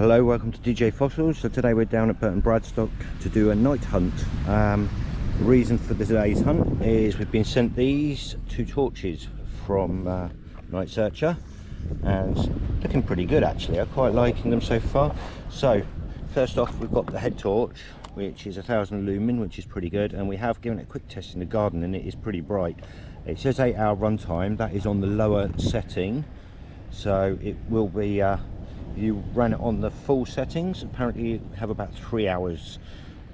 Hello, welcome to DJ Fossils. So today we're down at Burton Bradstock to do a night hunt. The reason for today's hunt is we've been sent these two torches from Nightsearcher, and looking pretty good actually. I'm quite liking them so far. So first off, we've got the head torch, which is 1000 lumen, which is pretty good, and we have given it a quick test in the garden and it is pretty bright. It says 8-hour runtime. That is on the lower setting, so it will be you ran it on the full settings, apparently you have about 3 hours,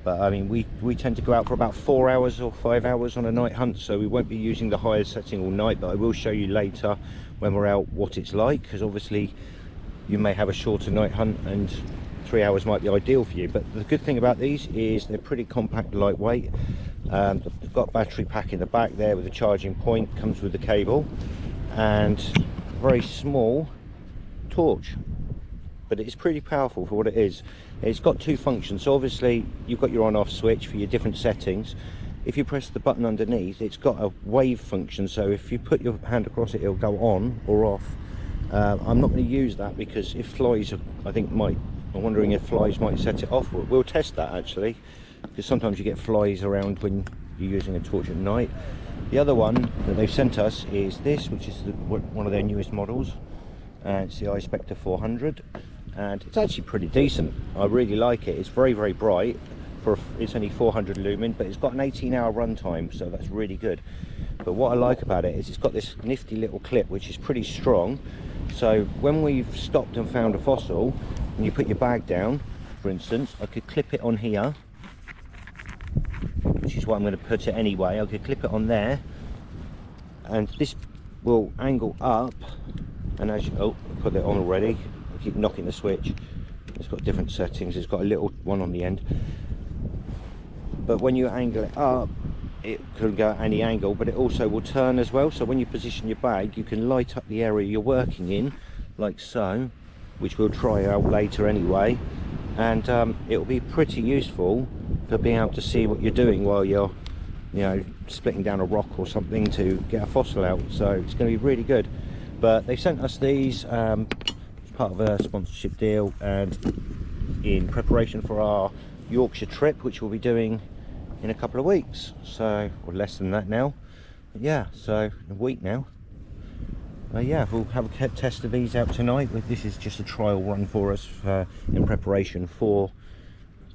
but I mean we tend to go out for about 4 hours or 5 hours on a night hunt, so we won't be using the highest setting all night. But I will show you later when we're out what it's like, because obviously you may have a shorter night hunt and 3 hours might be ideal for you. But the good thing about these is they're pretty compact, lightweight. They've got a battery pack in the back there with a charging point, comes with the cable, and a very small torch, but it's pretty powerful for what it is. It's got two functions. So obviously you've got your on off switch for your different settings. If you press the button underneath, it's got a wave function, so if you put your hand across it, it'll go on or off. I'm not going to use that because if flies, I'm wondering if flies might set it off. We'll test that actually, because sometimes you get flies around when you're using a torch at night. The other one that they've sent us is this, which is one of their newest models, and it's the spector 400. And it's actually pretty decent. I really like it. It's very bright. It's only 400 lumen, but it's got an 18-hour runtime, so that's really good. But what I like about it is it's got this nifty little clip which is pretty strong, so when we've stopped and found a fossil and you put your bag down, for instance, I could clip it on here, which is what I'm going to put it anyway. I could clip it on there, and this will angle up, and as you put it on already, keep knocking the switch. It's got different settings. It's got a little one on the end, but when you angle it up, it can go at any angle, but it also will turn as well. So when you position your bag, you can light up the area you're working in, like so, which we'll try out later anyway, and it will be pretty useful for being able to see what you're doing while you're, you know, splitting down a rock or something to get a fossil out. So it's going to be really good. But they sent us these part of a sponsorship deal, and in preparation for our Yorkshire trip, which we'll be doing in a couple of weeks, so, or less than that now, but yeah, so a week now. Yeah, we'll have a test of these out tonight. This is just a trial run for us in preparation for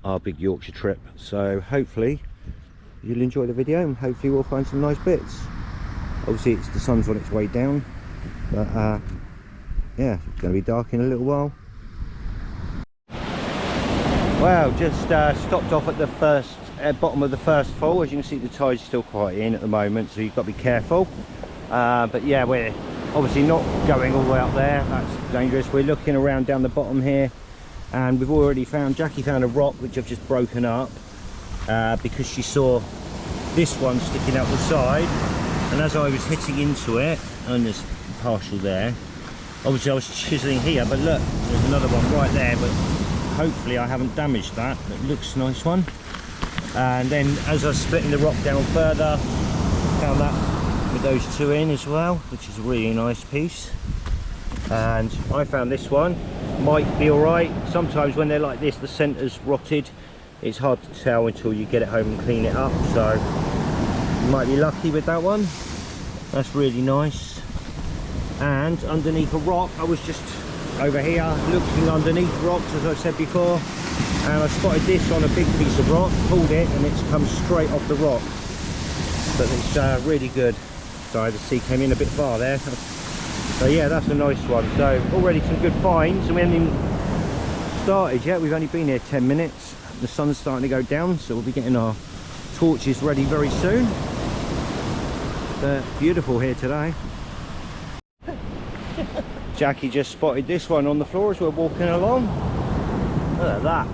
our big Yorkshire trip, so hopefully you'll enjoy the video and hopefully we'll find some nice bits. Obviously the sun's on its way down, but yeah, it's going to be dark in a little while. Well, just stopped off at the bottom of the first fall. As you can see, the tide's still quite in at the moment, so you've got to be careful. But yeah, we're obviously not going all the way up there. That's dangerous. We're looking around down the bottom here, and we've already found, Jackie found a rock which I've just broken up because she saw this one sticking out the side, and as I was hitting into it, and there's partial there, obviously I was chiseling here, but look, there's another one right there, but hopefully I haven't damaged that. It looks a nice one. And then as I was splitting the rock down further, found that with those two in as well, which is a really nice piece. And I found this one, might be alright. Sometimes when they're like this, the centre's rotted. It's hard to tell until you get it home and clean it up, so you might be lucky with that one. That's really nice. And underneath a rock, I was just over here looking underneath rocks, as I said before, and I spotted this on a big piece of rock, pulled it, and it's come straight off the rock. But it's really good. Sorry, the sea came in a bit far there. So yeah, that's a nice one. So already some good finds, and we haven't even started yet. We've only been here 10 minutes. The sun's starting to go down, so we'll be getting our torches ready very soon. But beautiful here today. Jackie just spotted this one on the floor as we're walking along. Look at that.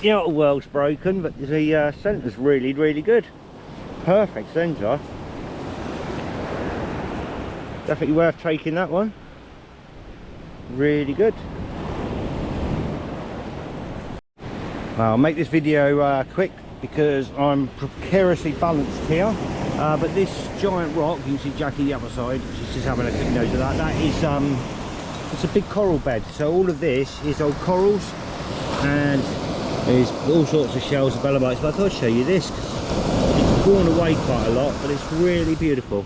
You know, the world's broken, but the centre's really good. Perfect centre. Definitely worth taking that one. Really good. Well, I'll make this video quick because I'm precariously balanced here. But this giant rock, you can see Jackie the other side, she's just having a quick nose of that. That is it's a big coral bed, so all of this is old corals, and there's all sorts of shells of belemnites. But I thought I'd show you this. It's worn away quite a lot, but it's really beautiful.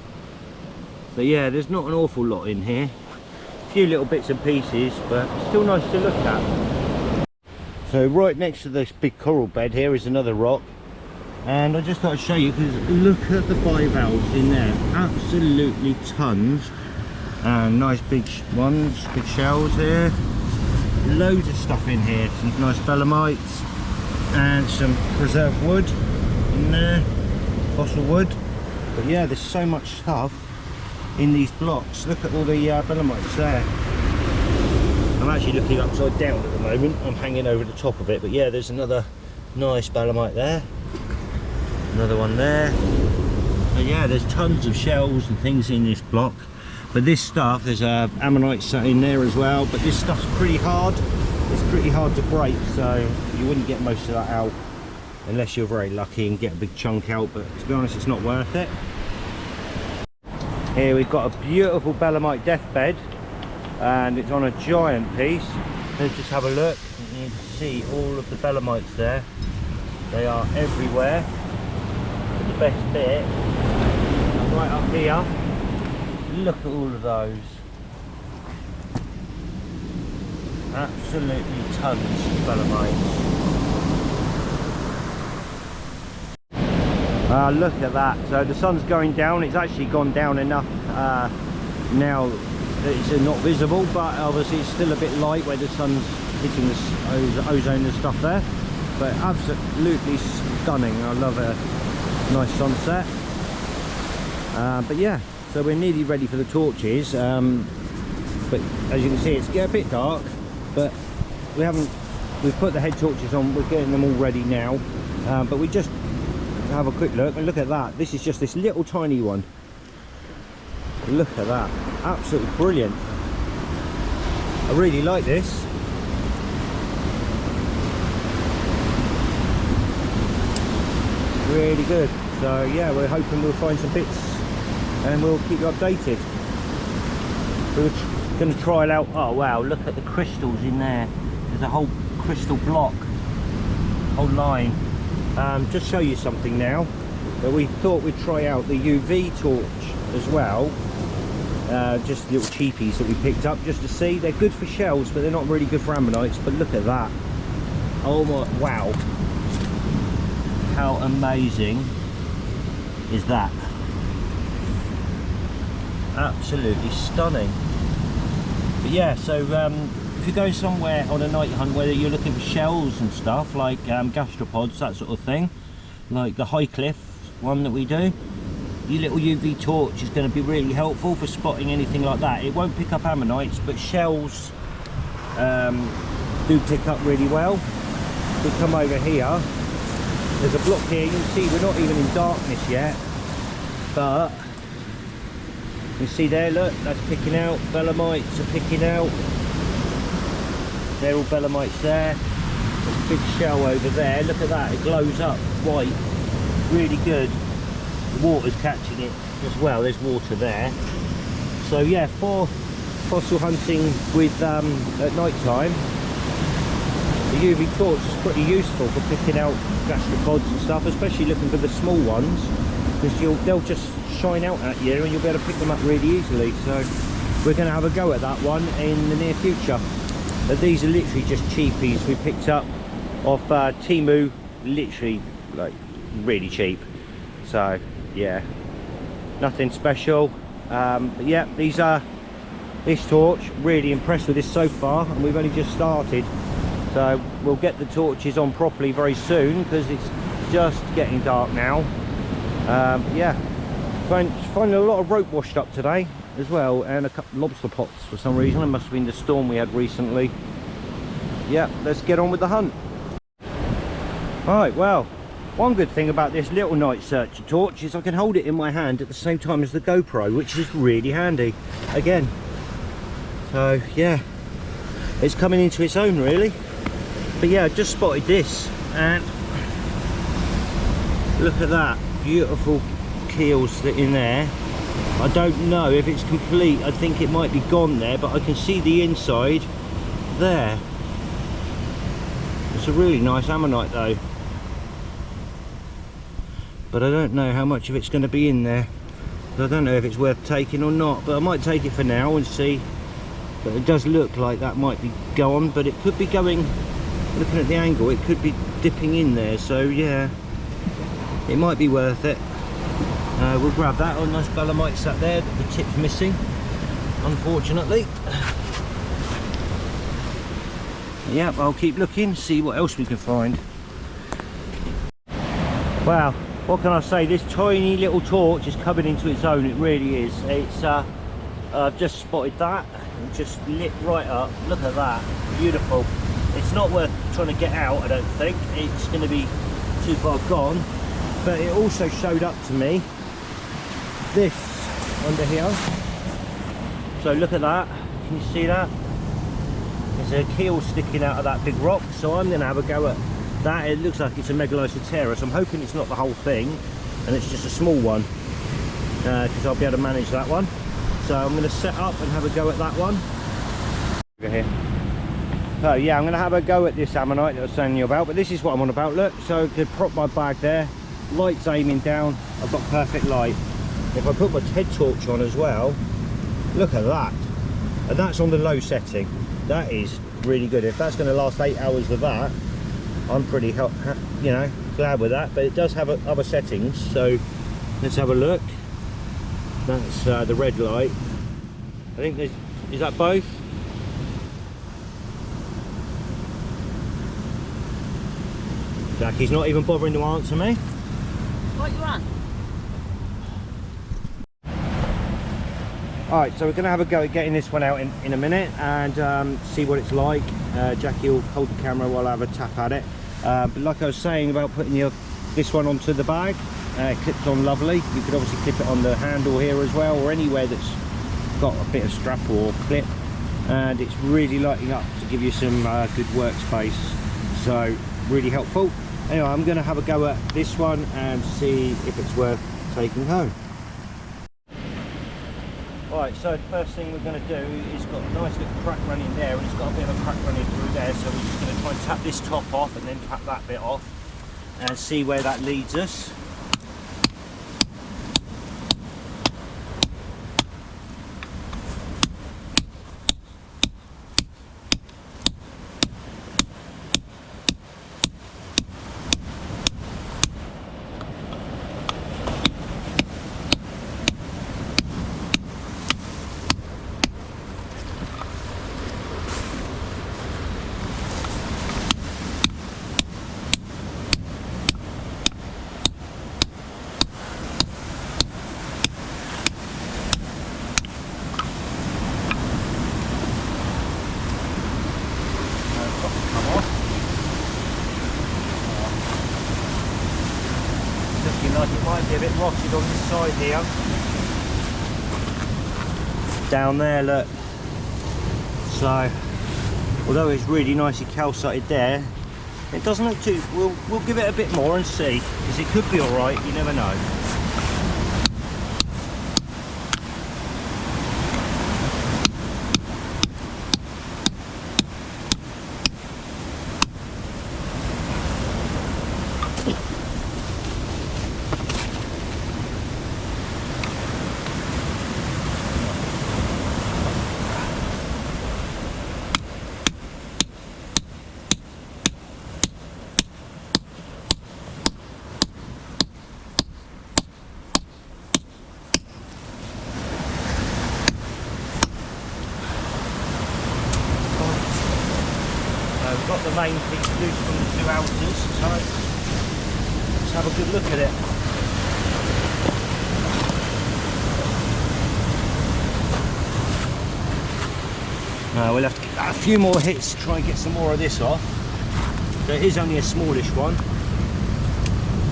So yeah, there's not an awful lot in here. A few little bits and pieces, but still nice to look at. So right next to this big coral bed here is another rock, and I just thought I'd show you, because look at the bivalves in there. Absolutely tons, and nice big ones, big shells here. Loads of stuff in here, some nice belemnites and some preserved wood in there, fossil wood. But yeah, there's so much stuff in these blocks. Look at all the belemnites there. I'm actually looking upside down at the moment. I'm hanging over the top of it, but yeah, there's another nice belemnite there, another one there. And yeah, there's tons of shells and things in this block. But this stuff, there's ammonite sat in there as well, but this stuff's pretty hard. It's pretty hard to break, so you wouldn't get most of that out unless you're very lucky and get a big chunk out, but to be honest, it's not worth it. Here we've got a beautiful belemnite deathbed, and it's on a giant piece. Let's just have a look. You can see all of the belemnites there. They are everywhere. But the best bit, right up here, look at all of those. Absolutely tons of belemnites. Look at that. So the sun's going down. It's actually gone down enough now that it's not visible, but obviously it's still a bit light where the sun's hitting the ozone and stuff there. But absolutely stunning. I love a nice sunset. But yeah, so we're nearly ready for the torches. But as you can see, it's a bit dark, but we've put the head torches on. We're getting them all ready now. But we just have a quick look, and look at that. This is just this little tiny one. Look at that. Absolutely brilliant. I really like this. Really good. So yeah, we're hoping we'll find some bits and we'll keep you updated. We're going to trial out. Oh wow, look at the crystals in there. There's a whole crystal block, whole line. Just show you something now, but we thought we'd try out the UV torch as well. Just little cheapies that we picked up just to see. They're good for shells, but they're not really good for ammonites. But look at that. Oh my, wow. How amazing is that? Absolutely stunning. But yeah, so if you're going somewhere on a night hunt where you're looking for shells and stuff like gastropods, that sort of thing, like the high cliff one that we do, your little UV torch is going to be really helpful for spotting anything like that. It won't pick up ammonites, but shells do pick up really well. We come over here, there's a block here. You can see we're not even in darkness yet, but you see there, look, that's picking out. Belemnites are picking out. They're all belemnites there. There's a big shell over there. Look at that, it glows up white. Really good. The water's catching it as well. There's water there. So yeah, for fossil hunting with at night time, the UV torch is pretty useful for picking out gastropods and stuff, especially looking for the small ones, because they'll just shine out at you and you'll be able to pick them up really easily. So we're going to have a go at that one in the near future. But these are literally just cheapies we picked up off Temu, literally like really cheap. So yeah, nothing special. But yeah, this torch, really impressed with this so far, and we've only just started. So we'll get the torches on properly very soon, because it's just getting dark now. Yeah, finding a lot of rope washed up today as well, and a couple of lobster pots for some reason. It must have been the storm we had recently. Yeah, let's get on with the hunt. Alright, well, one good thing about this little night searcher torch is I can hold it in my hand at the same time as the GoPro, which is really handy again. So yeah, it's coming into its own really. But yeah, I just spotted this, and look at that, beautiful keels that in there. I don't know if it's complete. I think it might be gone there, but I can see the inside there. It's a really nice ammonite though, but I don't know how much of it's going to be in there. I don't know if it's worth taking or not, but I might take it for now and see. But it does look like that might be gone, but it could be going, looking at the angle, it could be dipping in there, so yeah, it might be worth it. We'll grab that. Oh, nice belemnite sat there, the tip's missing, unfortunately. Yep, I'll keep looking, see what else we can find. Wow, what can I say? This tiny little torch is coming into its own. It really is. It's I've just spotted that and just lit right up. Look at that, beautiful. It's not worth trying to get out, I don't think. It's going to be too far gone. But it also showed up to me this under here. So look at that. Can you see that? There's a keel sticking out of that big rock. So I'm going to have a go at that. It looks like it's a megalocera, so I'm hoping it's not the whole thing and it's just a small one, because I'll be able to manage that one. So I'm going to set up and have a go at that one. Over here. So yeah, I'm going to have a go at this ammonite that I was telling you about, but this is what I'm on about. Look, so I could prop my bag there, light's aiming down, I've got perfect light. If I put my head torch on as well, look at that, and that's on the low setting. That is really good. If that's going to last 8 hours with that, I'm pretty, you know, glad with that. But it does have other settings, so let's have a look. That's the red light. I think there's, is that both? Jackie's not even bothering to answer me. What you on? Alright, so we're going to have a go at getting this one out in a minute and see what it's like. Jackie will hold the camera while I have a tap at it. But like I was saying about putting this one onto the bag, it clips on lovely. You could obviously clip it on the handle here as well, or anywhere that's got a bit of strap or clip. And it's really lighting up to give you some good workspace. So really helpful. Anyway, I'm going to have a go at this one and see if it's worth taking home. Right, so the first thing we're going to do is got a nice little crack running there, and it's got a bit of a crack running through there, so we're just going to try and tap this top off and then tap that bit off and see where that leads us. Like it might be a bit rotted on this side here. Down there, look. So, although it's really nicely calcited there, it doesn't look too. We'll give it a bit more and see, because it could be all right. You never know. We've got the main piece loose from the two outers, so let's have a good look at it. We'll have to give that a few more hits to try and get some more of this off. So it is only a smallish one,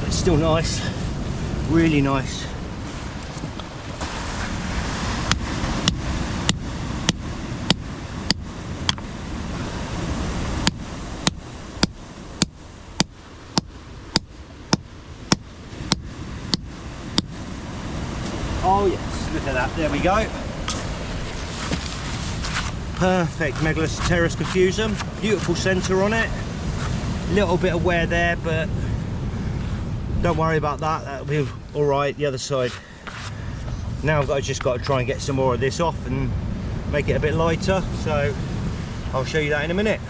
but it's still nice, really nice. Oh yes, look at that. There we go. Perfect Megalus Terrace diffuser. Beautiful centre on it. Little bit of wear there, but don't worry about that. That'll be all right. The other side. Now I've just got to try and get some more of this off and make it a bit lighter. So I'll show you that in a minute.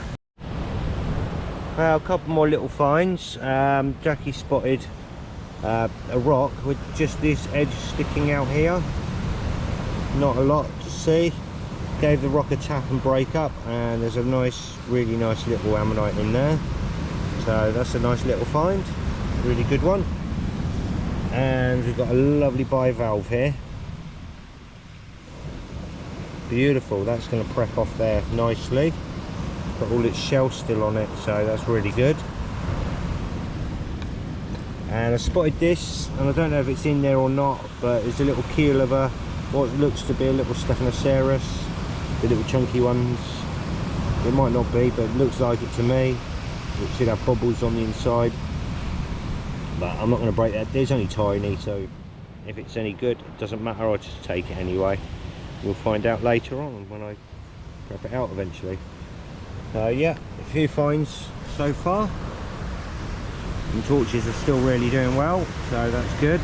Well, a couple more little finds. Jackie spotted a rock with just this edge sticking out here. Not a lot to see. Gave the rock a tap and break up, and there's a nice, really nice little ammonite in there. So that's a nice little find, really good one. And we've got a lovely bivalve here. Beautiful. That's going to prep off there nicely. Got all its shells still on it, so that's really good. And I spotted this, and I don't know if it's in there or not, but it's a little keel of a what looks to be a little Stephanoceras, the little chunky ones. It might not be, but it looks like it to me. It should have bubbles on the inside, but I'm not going to break that. It's only tiny, so if it's any good, it doesn't matter. I'll just take it anyway. We'll find out later on when I prep it out eventually. Yeah, a few finds so far. And torches are still really doing well, so that's good.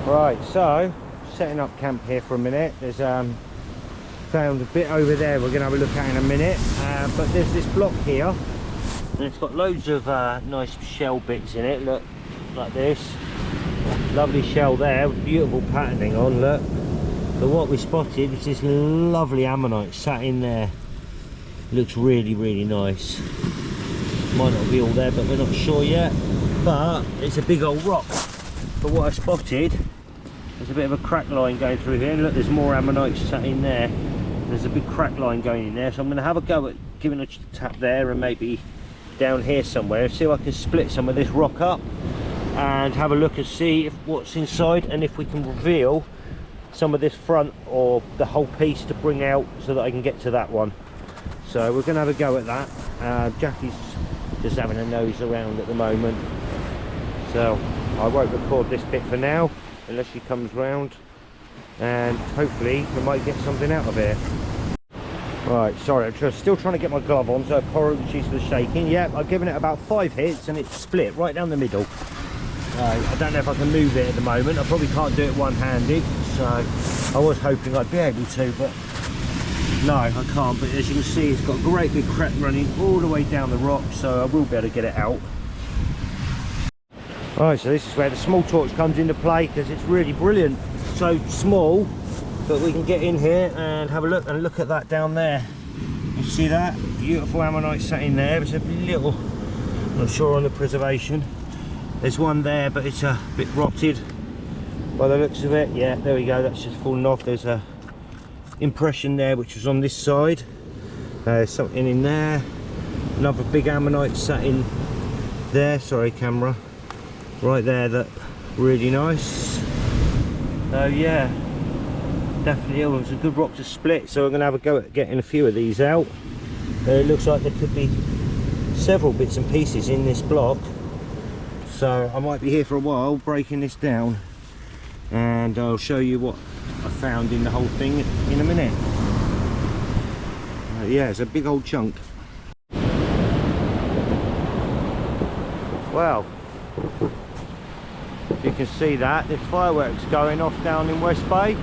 Right, so setting up camp here for a minute. There's found a bit over there we're going to have a look at in a minute, but there's this block here, and it's got loads of nice shell bits in it. Look, like this. Lovely shell there, beautiful patterning on, look. But what we spotted was this lovely ammonite sat in there. Looks really, really nice. Might not be all there, but we're not sure yet. But it's a big old rock. But what I spotted, there's a bit of a crack line going through here. And look, there's more ammonite sat in there. There's a big crack line going in there. So I'm going to have a go at giving a tap there and maybe down here somewhere. See if I can split some of this rock up and have a look and see if what's inside, and if we can reveal some of this front or the whole piece to bring out so that I can get to that one. So we're going to have a go at that. Jackie's just having a nose around at the moment, so I won't record this bit for now unless she comes round, and hopefully we might get something out of it. Right, sorry, I'm still trying to get my glove on, so apologies for the shaking. Yeah, I've given it about 5 hits and it's split right down the middle. I don't know if I can move it at the moment. I probably can't do it one-handed, so I was hoping I'd be able to, but no, I can't. But as you can see, it's got a great big crack running all the way down the rock, so I will be able to get it out. Right, so this is where the small torch comes into play, because it's really brilliant. So small, but we can get in here and have a look, and look at that down there. You see that? Beautiful ammonite sat in there. It's a little, I'm not sure on the preservation. There's one there, but it's a bit rotted by the looks of it. Yeah, there we go, that's just fallen off. There's a impression there which was on this side. There's something in there. Another big ammonite sat in there. Sorry, camera. Right there, that really nice. So yeah, definitely it was a good rock to split. So we're going to have a go at getting a few of these out. It looks like there could be several bits and pieces in this block. So I might be here for a while breaking this down, and I'll show you what I found in the whole thing in a minute. Yeah, it's a big old chunk. Well, if you can see that, there's fireworks going off down in West Bay.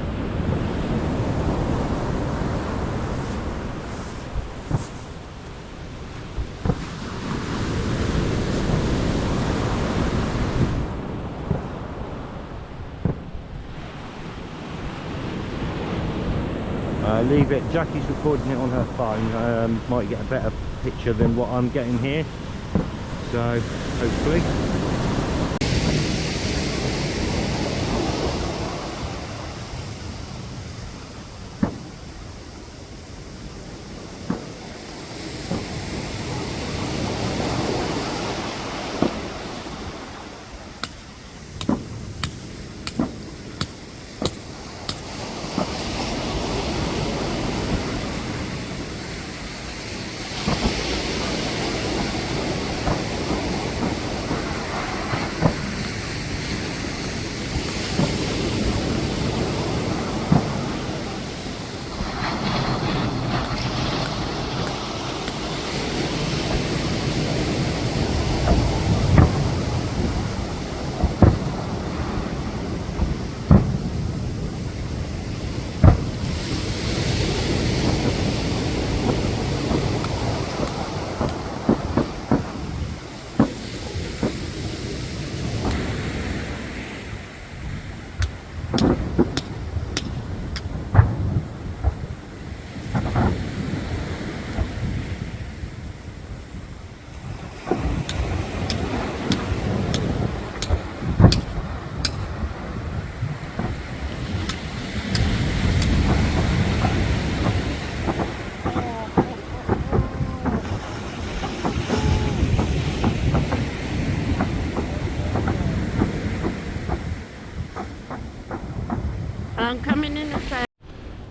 Leave it, Jackie's recording it on her phone, might get a better picture than what I'm getting here, so hopefully.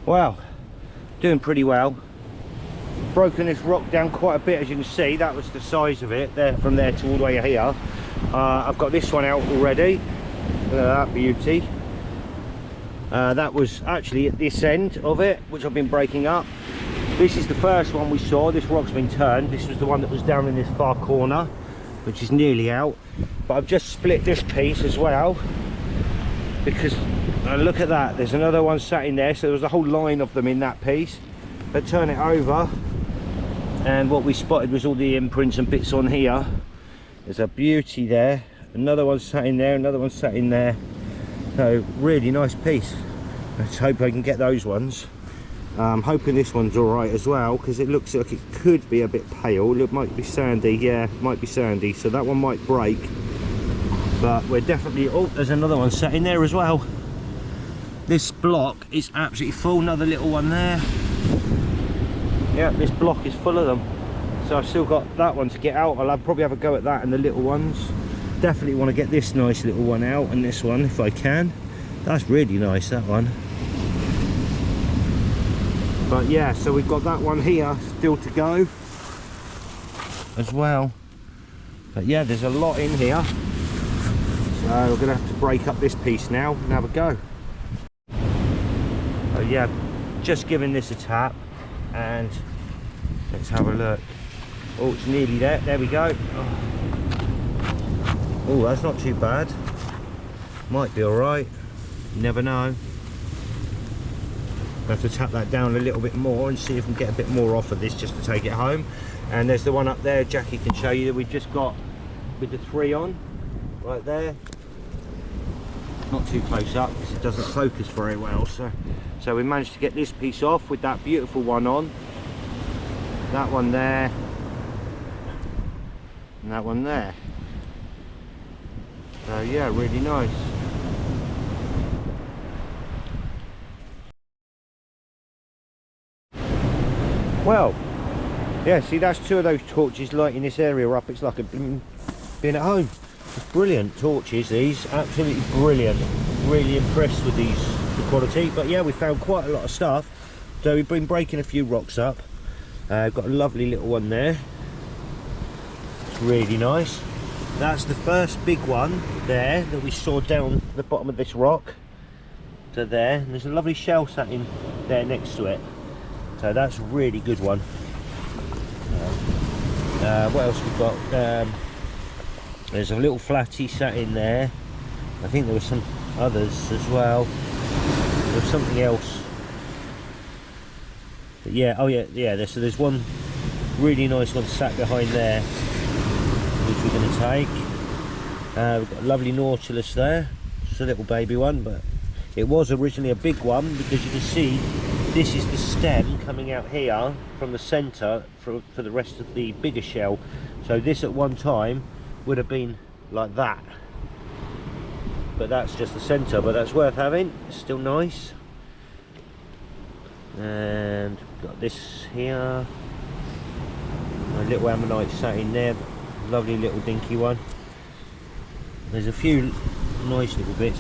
Well, doing pretty well. Broken this rock down quite a bit, as you can see. That was the size of it there, from there to all the way here. I've got this one out already. Look at that beauty. That was actually at this end of it, which I've been breaking up. This is the first one we saw. This rock's been turned. This was the one that was down in this far corner, which is nearly out. But I've just split this piece as well, because look at that, there's another one sat in there. So there was a whole line of them in that piece. But turn it over, and what we spotted was all the imprints and bits on here. There's a beauty there, another one sat in there, another one sat in there. So really nice piece. Let's hope I can get those ones. I'm hoping this one's all right as well, because it looks like it could be a bit pale. It might be sandy. Yeah, might be sandy, so that one might break. But we're definitely... oh, there's another one sat in there as well. This block is absolutely full. Another little one there. Yeah, this block is full of them. So I've still got that one to get out. I'll probably have a go at that and the little ones. Definitely want to get this nice little one out, and this one if I can. That's really nice, that one. But yeah, so we've got that one here still to go as well. But yeah, there's a lot in here. So we're going to have to break up this piece now and have a go. So yeah, just giving this a tap, and let's have a look. Oh, it's nearly there. There we go. Oh, that's not too bad. Might be all right. You never know. I have to tap that down a little bit more and see if we can get a bit more off of this just to take it home. And there's the one up there, Jackie can show you, that we've just got with the 3 on right there. Not too close up because it doesn't focus very well. So we managed to get this piece off with that beautiful one on. That one there. And that one there. So yeah, really nice. Well, yeah, see, that's 2 of those torches lighting this area up. It's like being at home. It's brilliant torches, these, absolutely brilliant. Really impressed with these, the quality. But yeah, we found quite a lot of stuff. So we've been breaking a few rocks up. Got a lovely little one there. It's really nice. That's the first big one there that we saw down the bottom of this rock. So there, and there's a lovely shell sat in there next to it. So that's a really good one. What else we've got? There's a little flatty sat in there. I think there were some others as well. There was something else. But yeah, oh yeah, so there's one really nice one sat behind there, which we're going to take. We've got a lovely nautilus there. It's a little baby one, but it was originally a big one, because you can see this is the stem coming out here from the centre for the rest of the bigger shell. So this at one time would have been like that, but that's just the centre. But that's worth having. It's still nice. And got this here, a little ammonite sat in there, lovely little dinky one. There's a few nice little bits.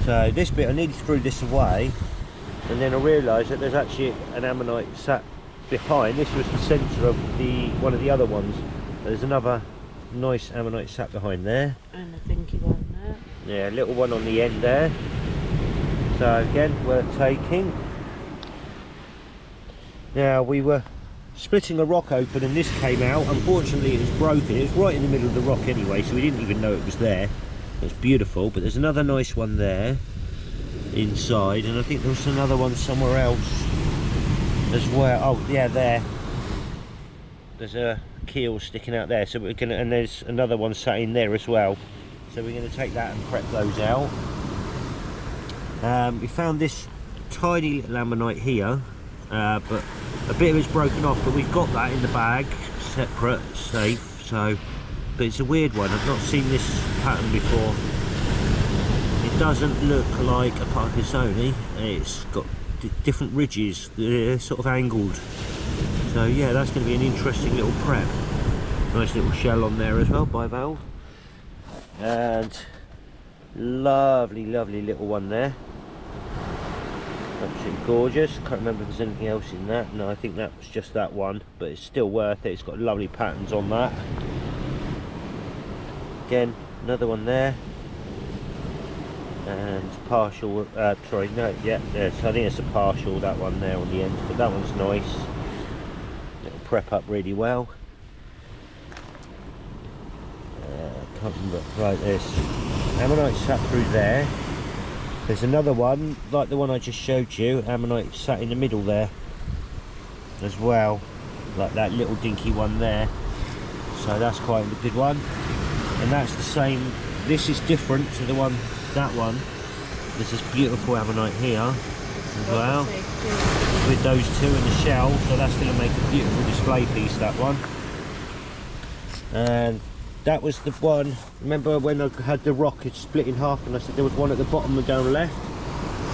So this bit I nearly threw this away, and then I realised that there's actually an ammonite sat behind. This was the centre of one of the other ones. There's another nice ammonite sat behind there. And a dinky one there. Yeah, a little one on the end there. So again, worth taking. Now we were splitting a rock open and this came out. Unfortunately it was broken. It was right in the middle of the rock anyway, so we didn't even know it was there. It's beautiful, but there's another nice one there inside, and I think there's another one somewhere else as well. Oh yeah, there's a keel sticking out there, so we're gonna, and there's another one sat in there as well, so we're going to take that and prep those out. We found this tiny little ammonite here, but a bit of it's broken off, but we've got that in the bag separate, safe. So but it's a weird one. I've not seen this pattern before. It doesn't look like a Parkinsoni. It's got different ridges. They're sort of angled. So yeah, that's going to be an interesting little prep. Nice little shell on there as well, bivalve. And lovely, lovely little one there. Absolutely gorgeous. Can't remember if there's anything else in that. No, I think that was just that one, but it's still worth it. It's got lovely patterns on that. Again, another one there. And partial, sorry, no, yeah, so I think it's a partial, that one there on the end, but that one's nice. It'll prep up really well. Can't remember, right, there's ammonite sat through there. There's another one, like the one I just showed you, ammonite sat in the middle there as well, like that little dinky one there. So that's quite a good one. And that's the same, this is different to the one, that one. There's this beautiful ammonite here as well, with those two in the shell, so that's going to make a beautiful display piece, that one. And that was the one, remember when I had the rock, it split in half and I said there was one at the bottom and down left?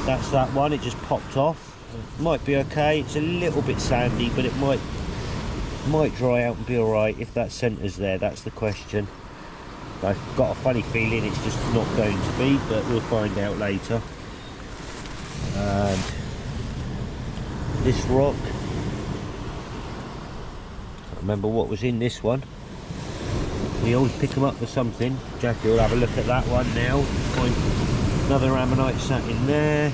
That's that one, it just popped off. It might be okay, it's a little bit sandy, but it might dry out and be alright if that centre's there, that's the question. I've got a funny feeling it's just not going to be, but we'll find out later. And this rock, I can't remember what was in this one. We always pick them up for something. Jackie will have a look at that one now. Find another ammonite sat in there.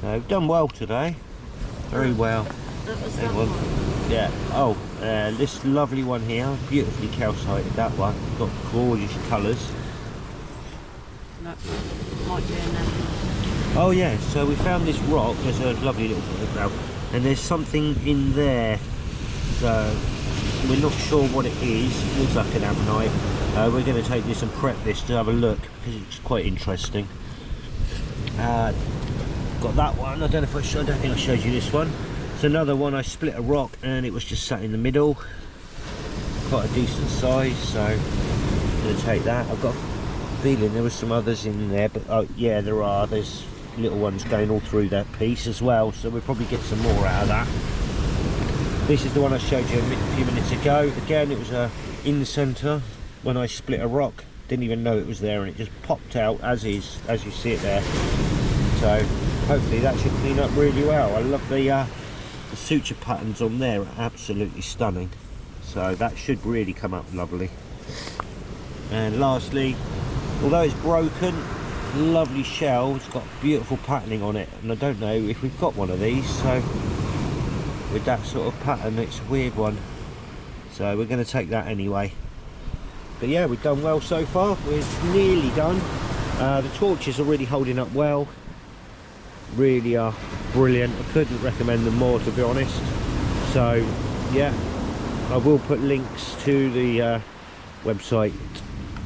So we've done well today, very well. That was that one. Yeah. Oh, this lovely one here, beautifully calcited. That one, got gorgeous colours. That might be enough. Oh yeah. So we found this rock. There's a lovely little bit of rock, and there's something in there. So we're not sure what it is. It looks like an ammonite. We're going to take this and prep this to have a look because it's quite interesting. Got that one. I don't know if I don't think I showed you this one. It's another one. I split a rock and it was just sat in the middle. Quite a decent size, so I'm going to take that. I've got a feeling there was some others in there, but oh yeah, there are. There's little ones going all through that piece as well, so we'll probably get some more out of that. This is the one I showed you a few minutes ago. Again, it was in the centre when I split a rock. Didn't even know it was there, and it just popped out as is, as you see it there. So hopefully that should clean up really well. I love the suture patterns on there, are absolutely stunning. So that should really come up lovely. And lastly, although it's broken, lovely shell, it's got beautiful patterning on it, and I don't know if we've got one of these, so with that sort of pattern, it's a weird one, so we're going to take that anyway. But yeah, we've done well so far. We're nearly done. The torches are really holding up well, really are brilliant. I couldn't recommend them more, to be honest. So yeah, I will put links to the website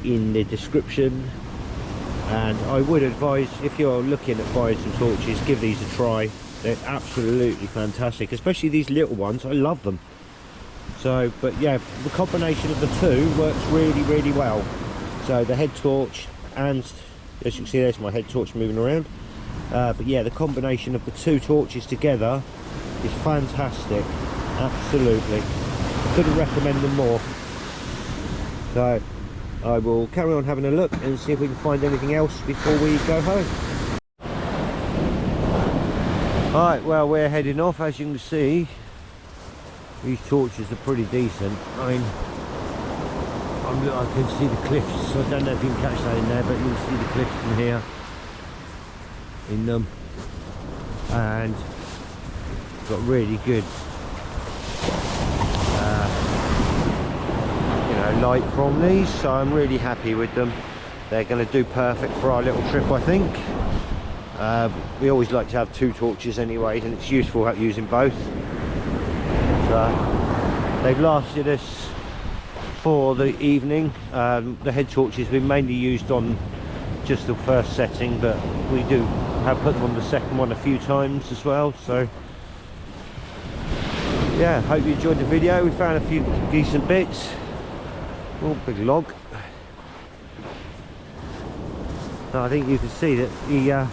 in the description, and I would advise, if you're looking at buying some torches, give these a try. They're absolutely fantastic, especially these little ones. I love them. So, but yeah, the combination of the two works really, really well. So the head torch, and as you can see, there's my head torch moving around. But yeah, the combination of the two torches together is fantastic. Absolutely, couldn't recommend them more. So I will carry on having a look and see if we can find anything else before we go home. Alright, well, we're heading off. As you can see, these torches are pretty decent. I mean, I can see the cliffs. I don't know if you can catch that in there, but you can see the cliffs from here in them, and got really good light from these, so I'm really happy with them. They're going to do perfect for our little trip, I think. We always like to have two torches anyway, and it's useful at using both. So they've lasted us for the evening. The head torch has been mainly used on just the first setting, but we do have put them on the second one a few times as well. So yeah, hope you enjoyed the video. We found a few decent bits. Oh, big log. So I think you can see that the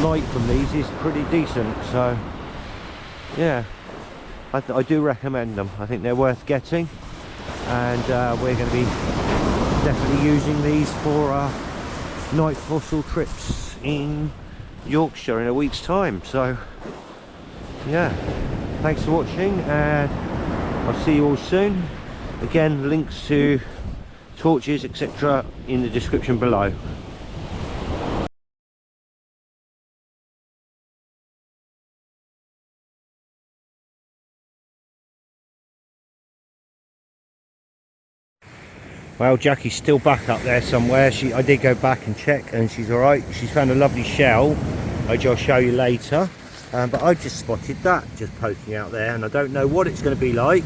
light from these is pretty decent. So yeah, I do recommend them. I think they're worth getting, and we're going to be definitely using these for our night fossil trips in Yorkshire in a week's time. So yeah, thanks for watching, and I'll see you all soon. Again, links to torches etc in the description below. Well, Jackie's still back up there somewhere. I did go back and check, and she's all right. She's found a lovely shell, which I'll show you later. But I just spotted that just poking out there, and I don't know what it's going to be like.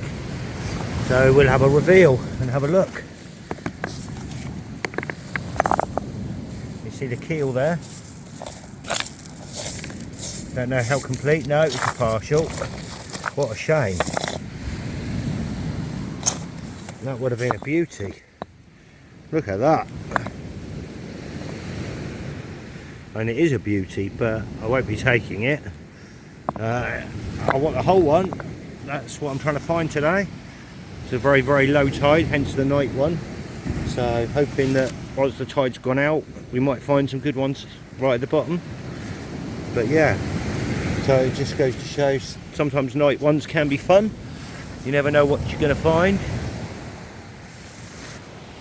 So we'll have a reveal and have a look. You see the keel there? Don't know how complete. No, it's a partial. What a shame. That would have been a beauty. Look at that. And it is a beauty, but I won't be taking it. I want the whole one. That's what I'm trying to find today. It's a very, very low tide, hence the night one. So hoping that once the tide's gone out, we might find some good ones right at the bottom. But yeah, so it just goes to show sometimes night ones can be fun. You never know what you're going to find.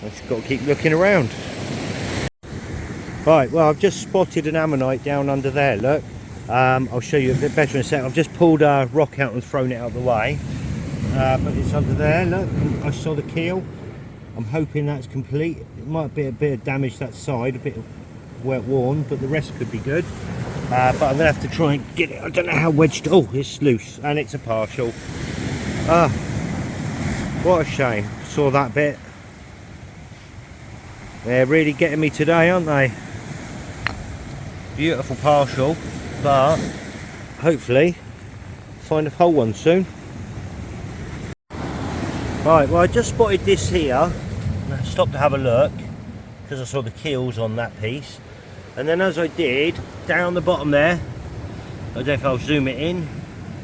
I've just got to keep looking around. Right, well, I've just spotted an ammonite down under there, look. I'll show you a bit better in a sec. I've just pulled a rock out and thrown it out of the way. But it's under there, look. I saw the keel. I'm hoping that's complete. It might be a bit of damage that side, a bit wet worn, but the rest could be good. But I'm going to have to try and get it. I don't know how wedged. Oh, it's loose, and it's a partial. What a shame. Saw that bit. They're really getting me today, aren't they? Beautiful partial, but hopefully find a whole one soon. Right, well, I just spotted this here. I stopped to have a look because I saw the keels on that piece, and then as I did, down the bottom there, I don't know if I'll zoom it in,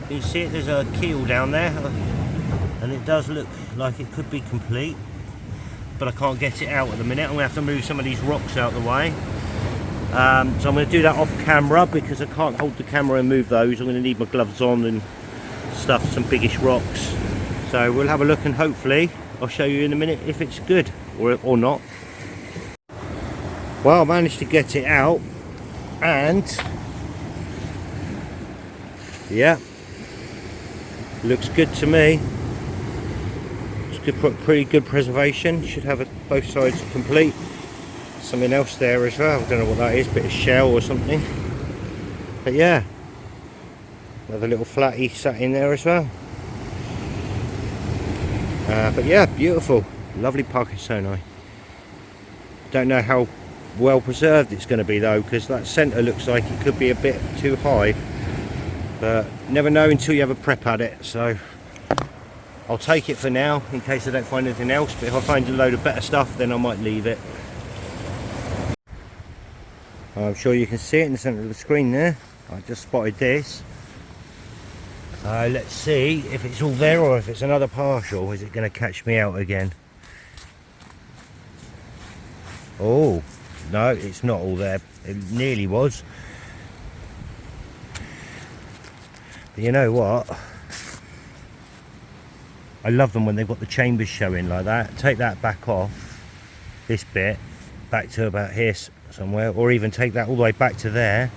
you see it, there's a keel down there, and it does look like it could be complete, but I can't get it out at the minute. I'm going to have to move some of these rocks out of the way. So I'm going to do that off camera because I can't hold the camera and move those. I'm going to need my gloves on and stuff, some biggish rocks. So we'll have a look, and hopefully I'll show you in a minute if it's good or not. Well, I managed to get it out, and yeah, looks good to me. Pretty good preservation. Should have both sides complete. Something else there as well. I don't know what that is, bit of shell or something. But yeah, another little flatty sat in there as well. But yeah, beautiful, lovely Parkinsoni. Don't know how well preserved it's going to be though, because that centre looks like it could be a bit too high. But never know until you have a prep at it. So I'll take it for now in case I don't find anything else, but if I find a load of better stuff then I might leave it. I'm sure you can see it in the centre of the screen there. I just spotted this. Let's see if it's all there or if it's another partial. Is it going to catch me out again? Oh, no, it's not all there. It nearly was. But you know what? I love them when they've got the chambers showing like that. Take that back off, this bit, back to about here somewhere, or even take that all the way back to there,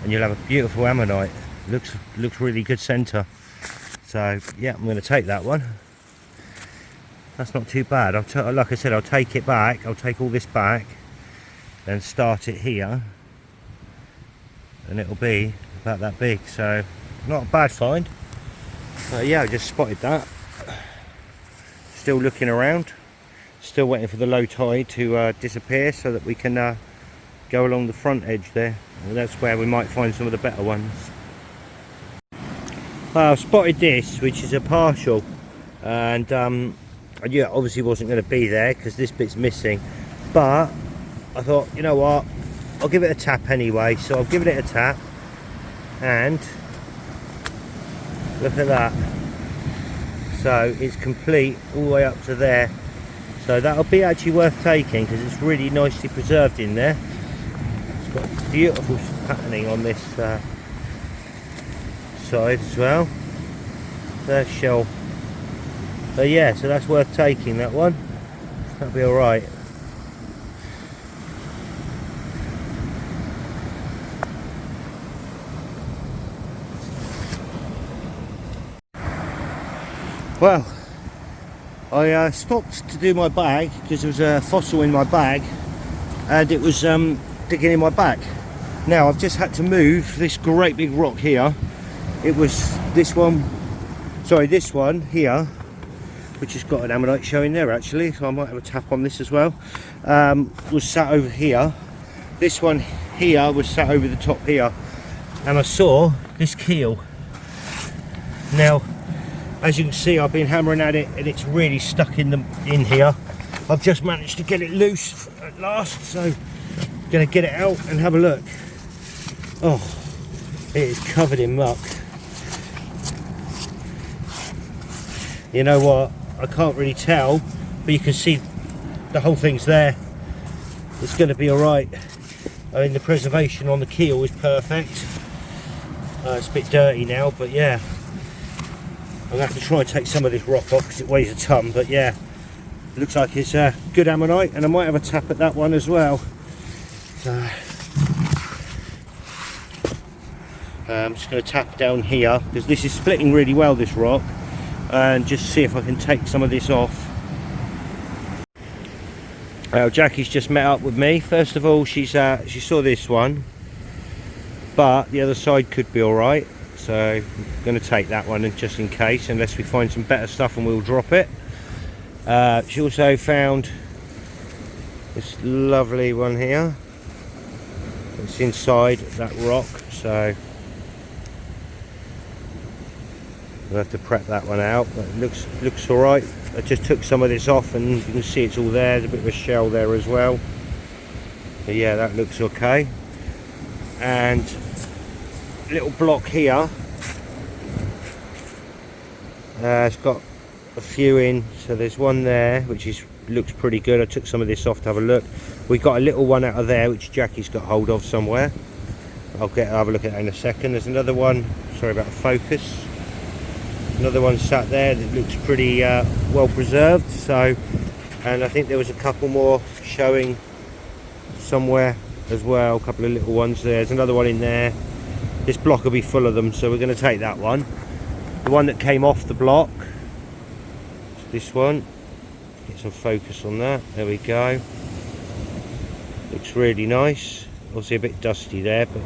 and you'll have a beautiful ammonite. Looks really good centre. So yeah, I'm going to take that one. That's not too bad. Like I said, I'll take it back. I'll take all this back, then start it here, and it'll be about that big. So not a bad find. Yeah, I just spotted that. Still looking around, still waiting for the low tide to disappear so that we can go along the front edge there, and that's where we might find some of the better ones. Well, I've spotted this, which is a partial, and yeah, obviously wasn't going to be there because this bit's missing, but I thought, you know what, I'll give it a tap anyway. So I've given it a tap, and look at that. So it's complete all the way up to there. So that'll be actually worth taking because it's really nicely preserved in there. It's got beautiful patterning on this side as well. There's shell. But yeah, so that's worth taking, that one. That'll be alright. Well, I stopped to do my bag because there was a fossil in my bag and it was digging in my back. Now I've just had to move this great big rock here. It was this one here, which has got an ammonite showing there actually, so I might have a tap on this as well. Was sat over here. This one here was sat over the top here, and I saw this keel. Now, as you can see, I've been hammering at it and it's really stuck in here. I've just managed to get it loose at last, so I'm going to get it out and have a look. Oh, it is covered in muck. You know what, I can't really tell, but you can see the whole thing's there. It's going to be alright. I mean, the preservation on the keel is perfect. It's a bit dirty now, but yeah, I'm going to have to try and take some of this rock off because it weighs a ton. But yeah, it looks like it's good ammonite, and I might have a tap at that one as well. So I'm just going to tap down here because this is splitting really well, this rock, and just see if I can take some of this off. Jackie's just met up with me. First of all, she saw this one, but the other side could be alright, so I'm going to take that one, and just in case, unless we find some better stuff, and we'll drop it. She also found this lovely one here. It's inside that rock, so we'll have to prep that one out, but it looks alright. I just took some of this off and you can see it's all there. There's a bit of a shell there as well. But yeah, that looks okay. And a little block here. It's got a few in, so there's one there which looks pretty good. I took some of this off to have a look. We got a little one out of there which Jackie's got hold of somewhere. I'll have a look at that in a second. There's another one, sorry about the focus. Another one sat there that looks pretty well preserved. So, and I think there was a couple more showing somewhere as well, a couple of little ones there. There's another one in there. This block will be full of them, so we're going to take that one. The one that came off the block, this one. Get some focus on that. There we go. Looks really nice. Obviously a bit dusty there, but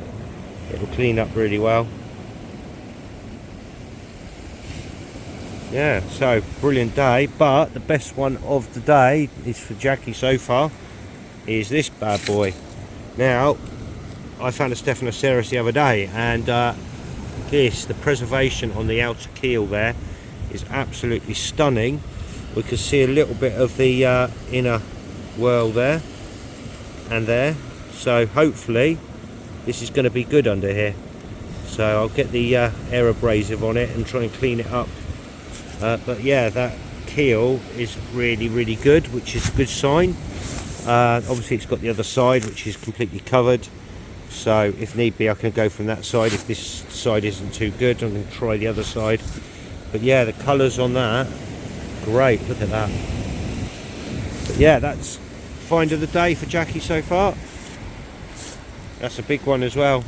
it'll clean up really well. Yeah, so brilliant day, but the best one of the day is for Jackie so far is this bad boy. Now, I found a Stephanoceras the other day, and the preservation on the outer keel there is absolutely stunning. We can see a little bit of the inner whirl there and there, so hopefully this is going to be good under here. So I'll get the air abrasive on it and try and clean it up. But yeah, that keel is really good, which is a good sign. Obviously it's got the other side which is completely covered, so if need be I can go from that side. If this side isn't too good, I'm going to try the other side. But yeah, the colours on that, great, look at that. But yeah, that's find of the day for Jackie so far. That's a big one as well.